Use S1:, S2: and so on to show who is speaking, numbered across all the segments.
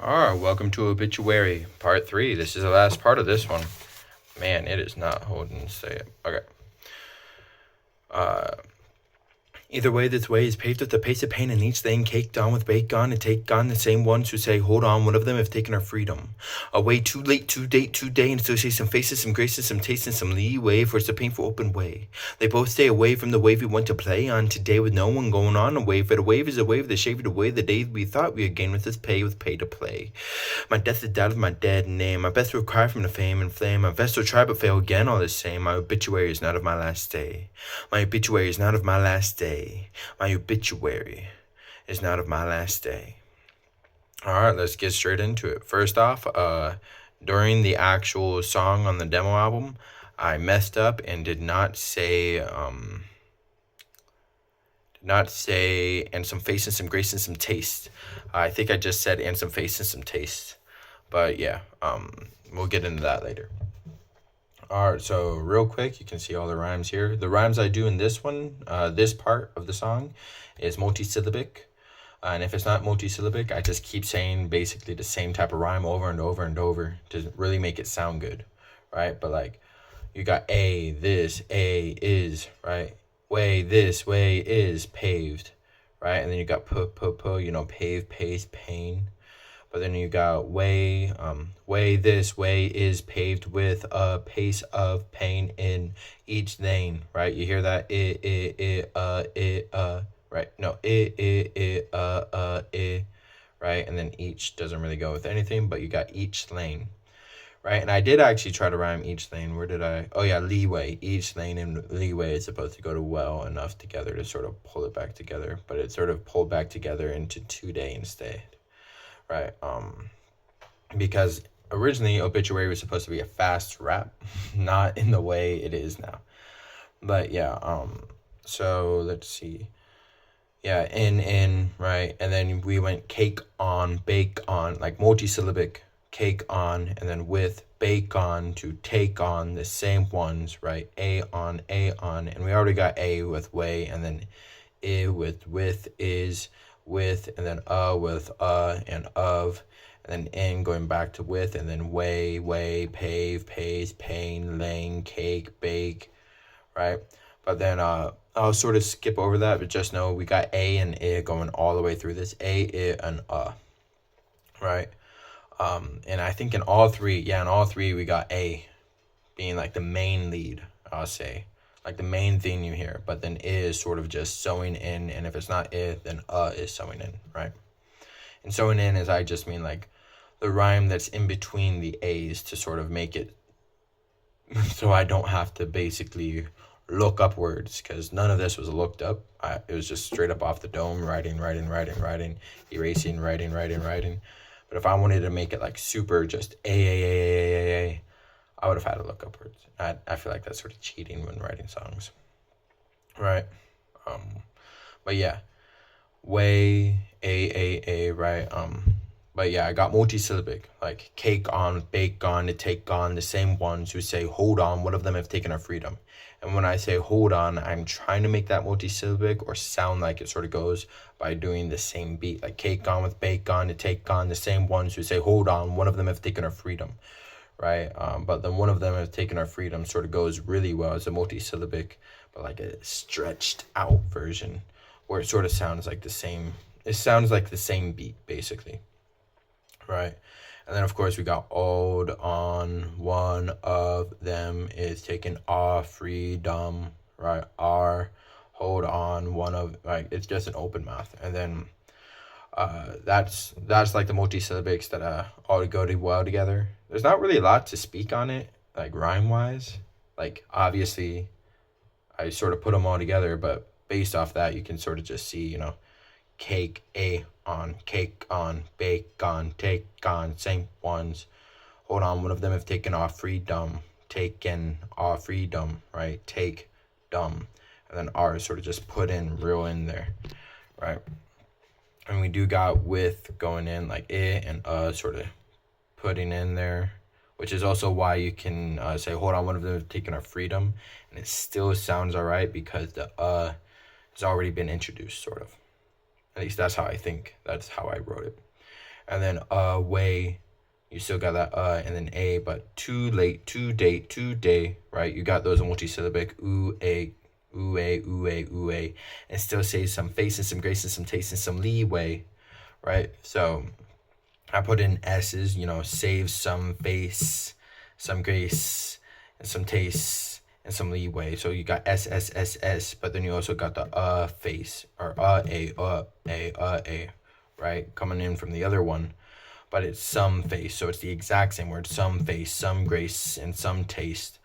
S1: Alright, welcome to Obituary, Part 3. This is the last part of this one. Man, it is not holding steady. Okay. Uh, Either way, this way is paved with the pace of pain, and each thing caked on with bake on and take on the same ones who say, hold on, one of them have taken our freedom. Away too late, too date, too day, and associate some faces, some graces, some taste, and some leeway, for it's a painful open way. They both stay away from the wave we want to play on today with no one going on a wave, for the wave is a wave that shaved away the days we thought we would gain with pay to play. My death is out of my dead name, my best will cry from the fame and flame, my best will try but fail again all the same, my obituary is not of my last day. My obituary is not of my last day. My obituary is not of my last day. Alright, let's get straight into it. First off, during the actual song on the demo album, I messed up and did not say and some face and some grace and some taste. I think I just said and some face and some taste. But yeah, we'll get into that later. Alright, so real quick, you can see all the rhymes here. The rhymes I do in this one, this part of the song, is multisyllabic. And if it's not multisyllabic, I just keep saying basically the same type of rhyme over and over and over to really make it sound good, right? But like, you got A, this, A, is, right? Way, this, way, is, paved, right? And then you got pave, pace, pain. But then you got way this way is paved with a pace of pain in each lane, right? You hear that? Right? No, right? And then each doesn't really go with anything, but you got each lane, right? And I did actually try to rhyme each lane. Where did I? Oh yeah, leeway. Each lane and leeway is supposed to go to well enough together to sort of pull it back together, but it sort of pulled back together into today instead. Right, because originally Obituary was supposed to be a fast rap, not in the way it is now. But yeah, so let's see. Yeah, in, right, and then we went cake on, bake on, like multisyllabic, cake on, and then with, bake on, to take on the same ones, right, a on, and we already got a with way, and then I with, is, with, and then with and of, and then in going back to with, and then way, pave, pays, pain, lane, cake, bake, right? But then I'll sort of skip over that, but just know we got a and I going all the way through this, a, I, and right? And I think in all three we got a being like the main lead, I'll say. Like the main thing you hear, but then is sort of just sewing in, and if it's not it, then is sewing in, right? And sewing in is I just mean like the rhyme that's in between the A's to sort of make it so I don't have to basically look up words, because none of this was looked up. It was just straight up off the dome, writing, erasing, writing. But if I wanted to make it like super just A, I would have had to look up words. I feel like that's sort of cheating when writing songs, right? But yeah, way, a, right? But yeah, I got multisyllabic, like cake on, bake on, to take on the same ones who say, hold on, one of them have taken our freedom. And when I say hold on, I'm trying to make that multisyllabic or sound like it sort of goes by doing the same beat, like cake on with bake on, to take on the same ones who say, hold on, one of them have taken our freedom. Right, but then one of them have taken our freedom sort of goes really well as a multisyllabic, but like a stretched out version where it sort of sounds like the same. It sounds like the same beat basically, right? And then of course we got old on, one of them is taking our freedom, right? Our, hold on, one of, like it's just an open mouth, and then that's like the multisyllabics that all go well together. There's not really a lot to speak on it, like rhyme wise. Like obviously, I sort of put them all together, but based off that, you can sort of just see, cake on, bake on, take on, same ones. Hold on, one of them have taken our freedom, right? Take dumb, and then R is sort of just put in real in there, right? And we do got with going in like and sort of putting in there, which is also why you can say hold on, one of them have taken our freedom, and it still sounds all right because the has already been introduced, sort of. At least that's how I think. That's how I wrote it. And then way, you still got that and then a, but too late, too date, too day, right? You got those multisyllabic ooh a, and still say some face and some grace and some taste and some leeway, right? So I put in s's, save some face, some grace, and some taste and some leeway. So you got s, but then you also got the face, or a, right, coming in from the other one. But it's some face, so it's the exact same word: some face, some grace, and some taste,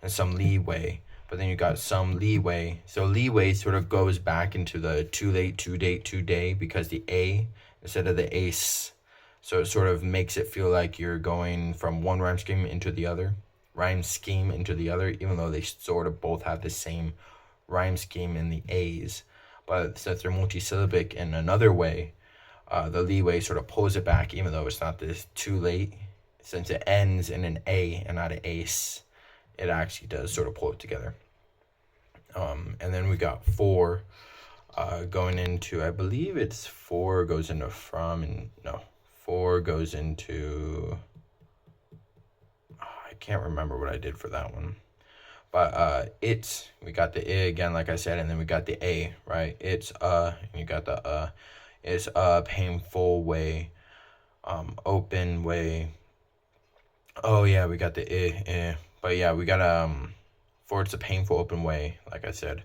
S1: and some leeway. But then you got some leeway. So leeway sort of goes back into the too late, too date, too day, because the a instead of the ace. So it sort of makes it feel like you're going from one rhyme scheme into the other, even though they sort of both have the same rhyme scheme in the a's. But since they're multisyllabic in another way, the leeway sort of pulls it back, even though it's not this too late. Since it ends in an A and not an ace, it actually does sort of pull it together. And then we got for going into, I believe it's for goes into from, and no, for goes into, I can't remember what I did for that one. But we got the I again, like I said, and then we got the A, right? It's and you got the it's a painful way, open way. Oh yeah, we got the I. But yeah, we got for it's a painful open way, like I said.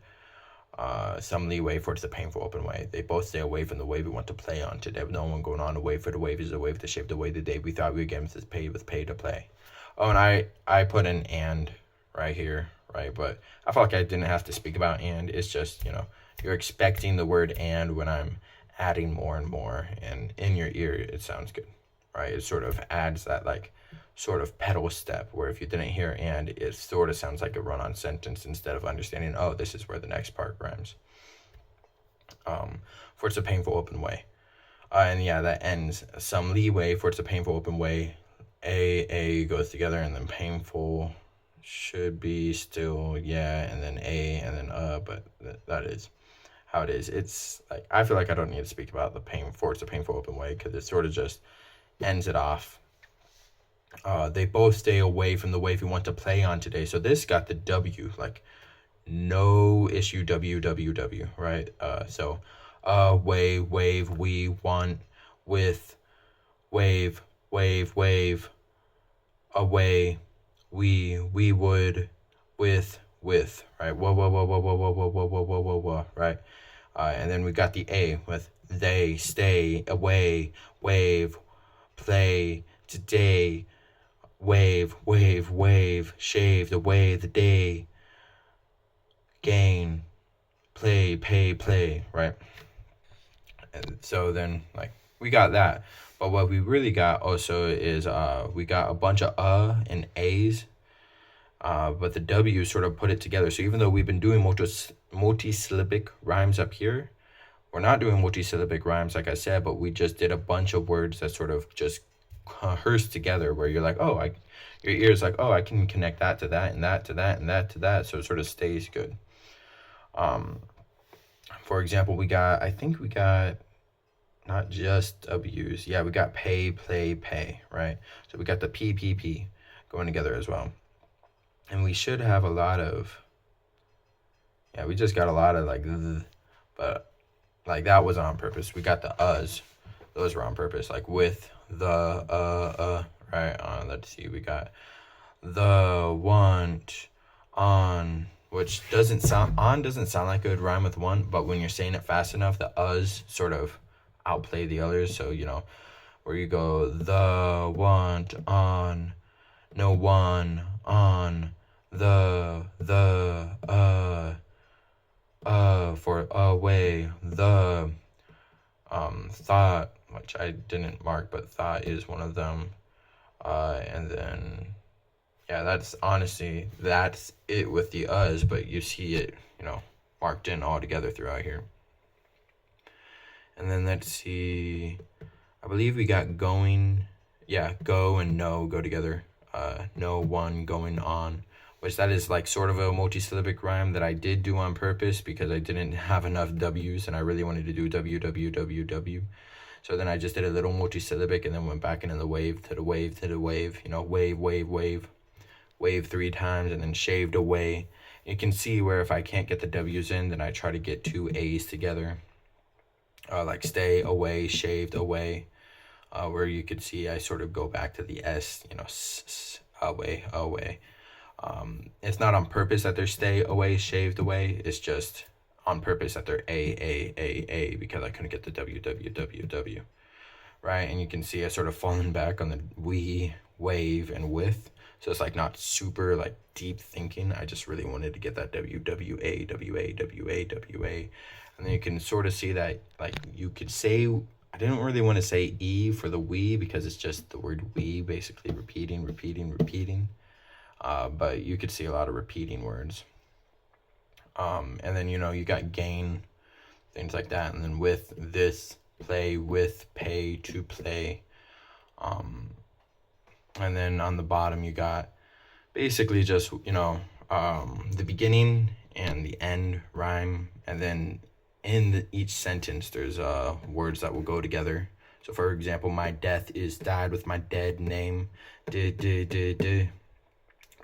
S1: Some leeway for it's a painful open way. They both stay away from the wave we want to play on today. With no one going on, a wave for the wave is a wave to shape the way the day we thought we would get with pay to play. Oh, and I put an and right here, right? But I felt like I didn't have to speak about and. It's just, you're expecting the word and when I'm adding more and more, and in your ear it sounds good, right? It sort of adds that sort of pedal step where if you didn't hear and, it sort of sounds like a run-on sentence instead of understanding, oh, this is where the next part rhymes. For it's a painful open way, and yeah, that ends some leeway for it's a painful open way. A goes together, and then painful should be still, yeah, and then a, and then but that is how it is. It's like, I feel like I don't need to speak about the it's a painful open way, because it sort of just ends it off. They both stay away from the wave you want to play on today. So this got the W, like no issue, W, right? So wave, we want, with, wave, away, we would, with, right? Whoa, right? And then we got the A with they, stay, away, wave, play, today, wave, shaved away the day, gain, play, play, right? And so then, we got that. But what we really got also is we got a bunch of and A's, but the W sort of put it together. So even though we've been doing multisyllabic rhymes up here, we're not doing multisyllabic rhymes, like I said, but we just did a bunch of words that sort of just rehearse together, where you're like, oh, your ear's like, oh, I can connect that to that, and that to that, and that to that, so it sort of stays good. For example, I think we got not just W's, yeah, we got pay, play, pay, right? So we got the P going together as well, and we should have a lot of, yeah, we just got a lot of but that was on purpose. We got the those were on purpose, like with the right. Let's see, we got the want, on, which doesn't sound like it would rhyme with one, but when you're saying it fast enough, the uhs sort of outplay the others. So where you go the want, on, no one, on, the for away, the thought, which I didn't mark, but thought is one of them. And then, yeah, that's it with the uhs, but you see it, marked in all together throughout here. And then let's see, I believe we got going, yeah, go and no go together. No one, going on, which that is sort of a multisyllabic rhyme that I did do on purpose because I didn't have enough W's and I really wanted to do W. So then I just did a little multisyllabic and then went back into the wave to the wave to the wave, you know, wave, wave, wave, wave 3 times, and then shaved away. You can see where if I can't get the W's in, then I try to get 2 A's together. Like stay, away, shaved, away. Where you could see I sort of go back to the S, you know, away, away. It's not on purpose that they're stay, away, shaved, away. It's just on purpose that they're A, because I couldn't get the W, right? And you can see I sort of fallen back on the we, wave, and with. So it's like not super like deep thinking. I just really wanted to get that W, A. And then you can sort of see that, like, you could say, I didn't really want to say E for the we because it's just the word we basically repeating. But you could see a lot of repeating words. And then, you know, you got gain, things like that. And then with, this, play, with, pay, to play. And then on the bottom, you got basically just, you know, the beginning and the end rhyme. And then in each sentence, there's words that will go together. So, for example, my death is died with my dead name.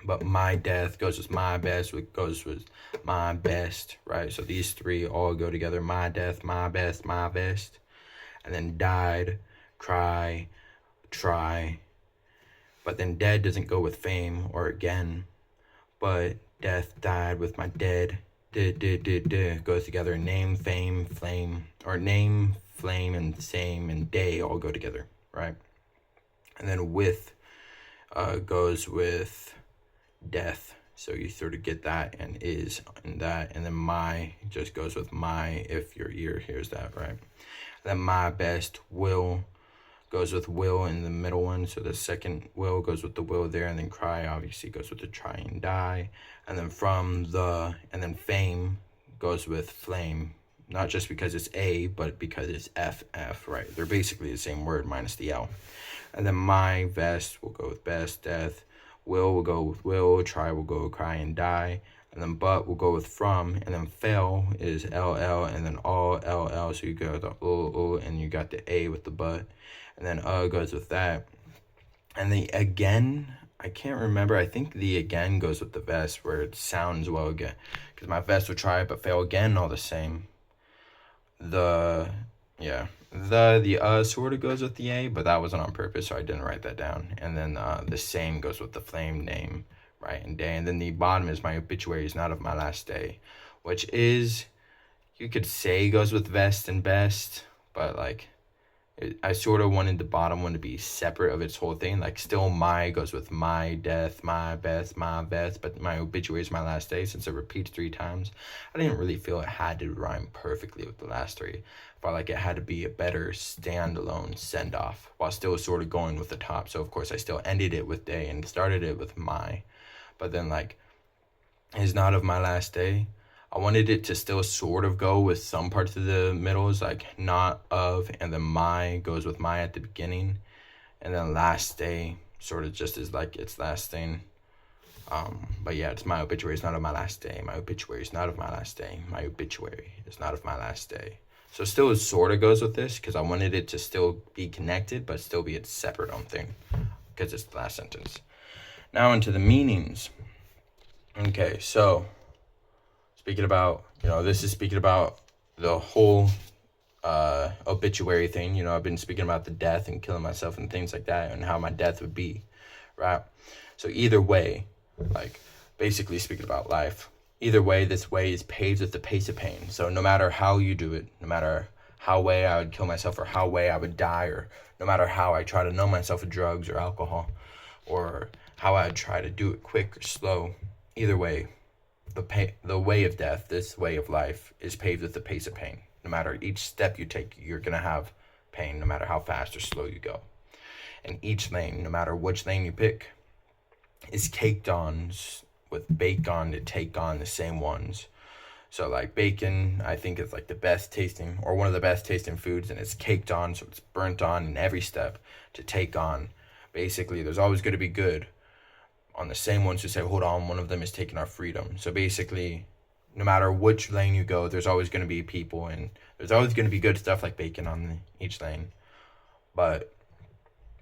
S1: But my death goes with my best, which goes with my best, right? So these 3 all go together. My death, my best, my best. And then died, cry, try. But then dead doesn't go with fame or again. But death, died with my dead, goes together. Name, fame, flame, or name, flame, and same, and day all go together, right? And then with goes with death, so you sort of get that, and is and that. And then my just goes with my, if your ear hears that, right? And then my best will goes with will in the middle one, so the second will goes with the will there. And then cry obviously goes with the try and die. And then from the, and then fame goes with flame, not just because it's A, but because it's FF, right? They're basically the same word minus the L. And then my best will go with best, death. Will go with will, try will go with cry and die. And then but will go with from, and then fail is LL, and then all LL, so you go with the O, and you got the A with the but. And then goes with that. And the again, I can't remember. I think the again goes with the vest, where it sounds well again. Because my vest would try but fail again, all the same. The sort of goes with the A, but that wasn't on purpose, so I didn't write that down. And then the same goes with the flame, name, right, and day. And then the bottom is my obituary is not of my last day, which is, you could say goes with vest and best, but like, I sort of wanted the bottom one to be separate of its whole thing. Like, still my goes with my death, my best, my best, but my obituary is my last day, since it repeats 3 times. I didn't really feel it had to rhyme perfectly with the last 3. I felt like it had to be a better standalone send-off while still sort of going with the top. So, of course, I still ended it with day and started it with my. But then, like, is not of my last day. I wanted it to still sort of go with some parts of the middles, like not of, and then my goes with my at the beginning, and then last day sort of just is like its last thing. But yeah, it's my obituary is not of my last day. My obituary is not of my last day. My obituary is not of my last day. So still sort of goes with this, because I wanted it to still be connected, but still be its separate own thing, because it's the last sentence. Now into the meanings. Okay, so speaking about, this is speaking about the whole obituary thing. I've been speaking about the death and killing myself and things like that, and how my death would be, right? So either way, like basically speaking about life, either way, this way is paved with the pace of pain. So no matter how you do it, no matter how way I would kill myself or how way I would die, or no matter how I try to numb myself with drugs or alcohol, or how I'd try to do it quick or slow, either way, the way of death, this way of life, is paved with the pace of pain. No matter each step you take, you're going to have pain, no matter how fast or slow you go. And each lane, no matter which lane you pick, is caked on with bacon to take on the same ones. So like bacon, I think it's like the best tasting, or one of the best tasting foods, and it's caked on, so it's burnt on in every step to take on. Basically, there's always going to be good on the same ones who say, hold on, one of them is taking our freedom. So basically, no matter which lane you go, there's always going to be people, and there's always going to be good stuff like bacon on each lane. But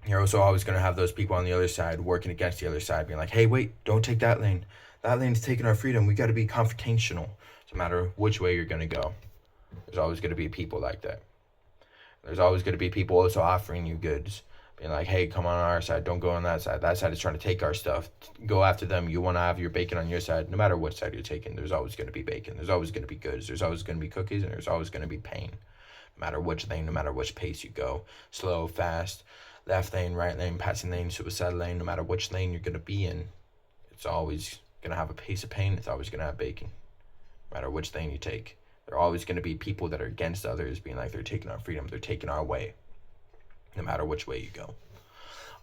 S1: you're also always going to have those people on the other side working against the other side, being like, hey, wait, don't take that lane. That lane's taking our freedom. We got to be confrontational. So no matter which way you're going to go, there's always going to be people like that. There's always going to be people also offering you goods, being like, hey, come on our side, don't go on that side. That side is trying to take our stuff. Go after them. You want to have your bacon on your side. No matter what side you're taking, there's always going to be bacon. There's always going to be goods. There's always going to be cookies, and there's always going to be pain. No matter which lane, no matter which pace you go, slow, fast, left lane, right lane, passing lane, suicide lane, no matter which lane you're going to be in, it's always going to have a pace of pain. It's always going to have bacon. No matter which lane you take, there are always going to be people that are against others, being like, they're taking our freedom, they're taking our way. No matter which way you go.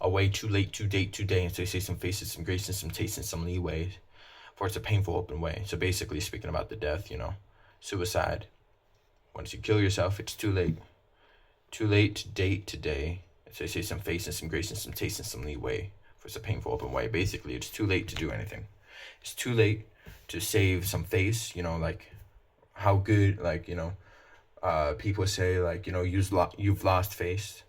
S1: A way too late, too date, today, and so you say some faces, some grace, and some taste, and some leeway, for it's a painful open way. So basically, speaking about the death, suicide. Once you kill yourself, it's too late. Too late to date today. So you say some face and some grace and some taste and some leeway, for it's a painful open way. Basically, it's too late to do anything. It's too late to save some face, like how good, people say, you've lost face.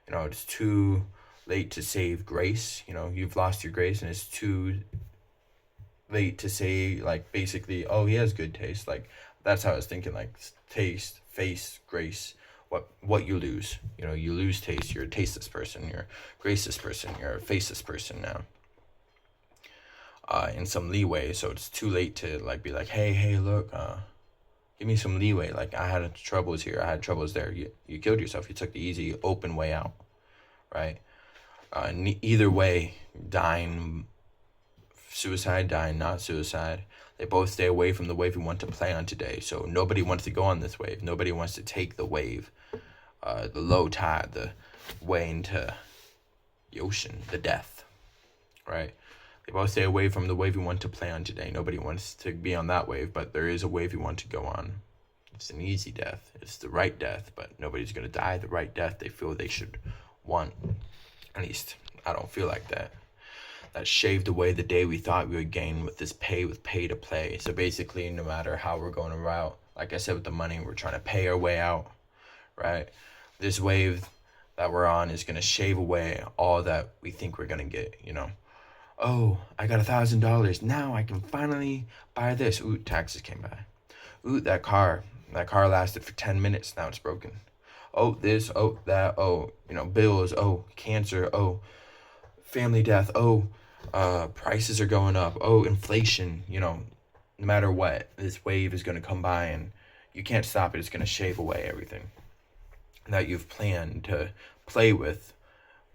S1: It's too late to save grace. You've lost your grace, and it's too late to say, basically, oh, he has good taste. That's how I was thinking, taste, face, grace, what you lose. You lose taste, you're a tasteless person, you're a graceless person, you're a faceless person now. In some leeway, so it's too late to be like, hey, look, give me some leeway. I had troubles here, I had troubles there. You killed yourself. You took the easy, open way out, right? Either way, dying, suicide, dying, not suicide, they both stay away from the wave we want to play on today. So nobody wants to go on this wave. Nobody wants to take the wave, the low tide, the way into the ocean, the death, right? They both stay away from the wave we want to play on today. Nobody wants to be on that wave, but there is a wave you want to go on. It's an easy death. It's the right death, but nobody's going to die the right death they feel they should want. At least, I don't feel like that. That shaved away the day we thought we would gain with pay to play. So basically, no matter how we're going around, like I said with the money, we're trying to pay our way out, right? This wave that we're on is going to shave away all that we think we're going to get, Oh, I got $1,000. Now I can finally buy this. Ooh, taxes came by. Ooh, that car lasted for 10 minutes. Now it's broken. Oh, this, oh, that, oh, bills, oh, cancer, oh, family death, oh, prices are going up, oh, inflation, no matter what, this wave is going to come by and you can't stop it. It's going to shave away everything that you've planned to play with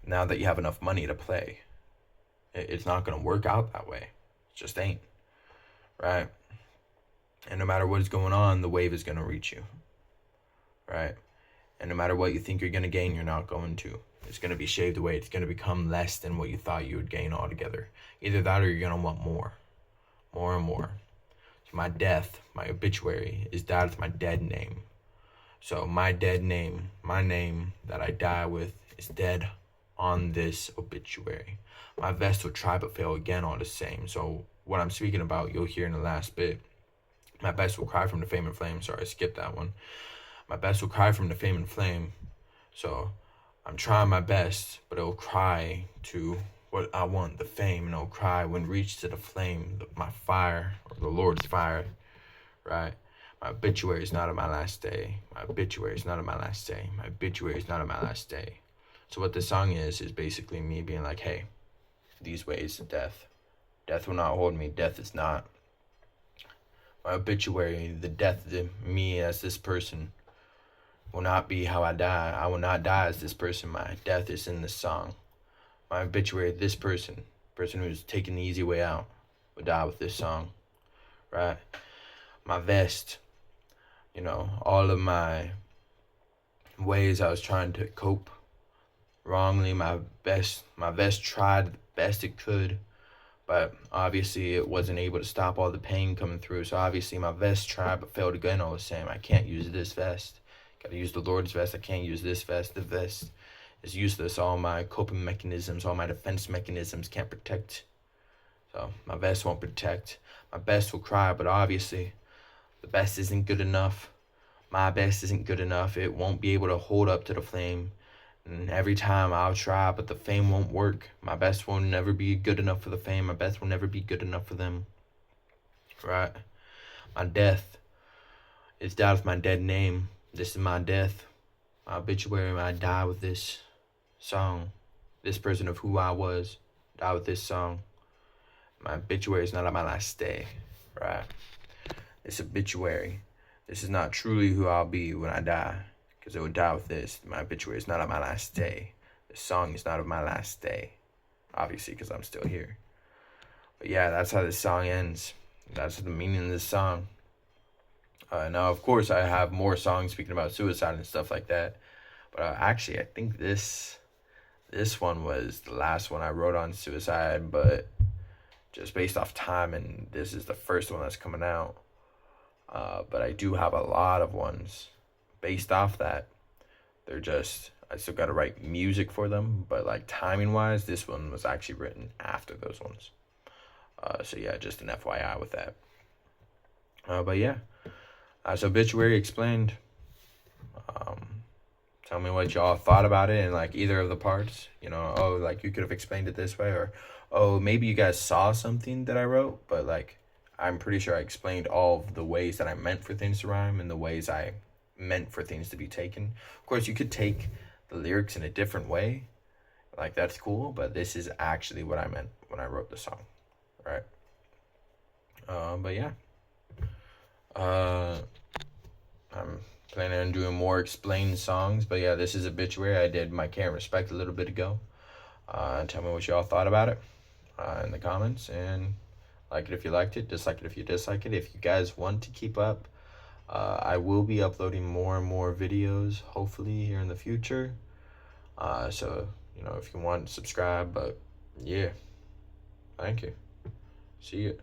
S1: now that you have enough money to play. It's not going to work out that way. It just ain't, right? And no matter what is going on, the wave is going to reach you, right? And no matter what you think you're going to gain, you're not going to. It's going to be shaved away. It's going to become less than what you thought you would gain altogether. Either that or you're going to want more and more. So my death, my obituary, is that with my dead name. So my dead name, my name that I die with, is dead on this obituary. My vest will try but fail again all the same. So what I'm speaking about, you'll hear in the last bit. My best will cry from the fame and flame. Sorry, I skipped that one. My best will cry from the fame and flame. So I'm trying my best, but it'll cry to what I want, the fame, and it'll cry when reached to the flame, my fire, or the Lord's fire, right? My obituary is not on my last day. My obituary is not on my last day. My obituary is not on my last day. So what this song is basically me being like, hey, these ways of death. Death will not hold me. Death is not. My obituary, the death of me as this person, will not be how I die. I will not die as this person. My death is in this song. My obituary, this person who's taking the easy way out, will die with this song, right? My vest, all of my ways I was trying to cope wrongly, my vest tried the best it could, but obviously it wasn't able to stop all the pain coming through. So obviously my vest tried but failed again all the same. I can't use this vest. Gotta use the Lord's vest. I can't use this vest. The vest is useless. All my coping mechanisms, all my defense mechanisms can't protect. So my vest won't protect. My best will cry, but obviously the best isn't good enough. My best isn't good enough. It won't be able to hold up to the flame. And every time I'll try, but the fame won't work. My best will never be good enough for the fame. My best will never be good enough for them. Right? My death is died with my dead name. This is my death. My obituary, I die with this song. This person of who I was, die with this song. My obituary is not on my last day. Right? This obituary. This is not truly who I'll be when I die. Because it would die with this. My obituary is not on my last day. This song is not of my last day. Obviously, because I'm still here. But yeah, that's how this song ends. That's the meaning of this song. Now, of course, I have more songs speaking about suicide and stuff like that. But actually, I think this one was the last one I wrote on suicide. But just based off time, and this is the first one that's coming out. But I do have a lot of ones based off that. They're just, I still got to write music for them, but like timing wise, this one was actually written after those ones. So yeah, just an FYI with that. But yeah, so obituary explained. Tell me what y'all thought about it and like either of the parts. You know, oh, like you could have explained it this way, or oh, maybe you guys saw something that I wrote, but like I'm pretty sure I explained all of the ways that I meant for things to rhyme and the ways I meant for things to be taken. Of course, you could take the lyrics in a different way. Like, that's cool, but this is actually what I meant when I wrote the song, right? But yeah. I'm planning on doing more explained songs, but yeah, this is Obituary. I did My Care and Respect a little bit ago. Tell me what y'all thought about it in the comments, and like it if you liked it, dislike it if you dislike it. If you guys want to keep up, I will be uploading more and more videos, hopefully, here in the future. So, you know, if you want, subscribe. But, yeah. Thank you. See you.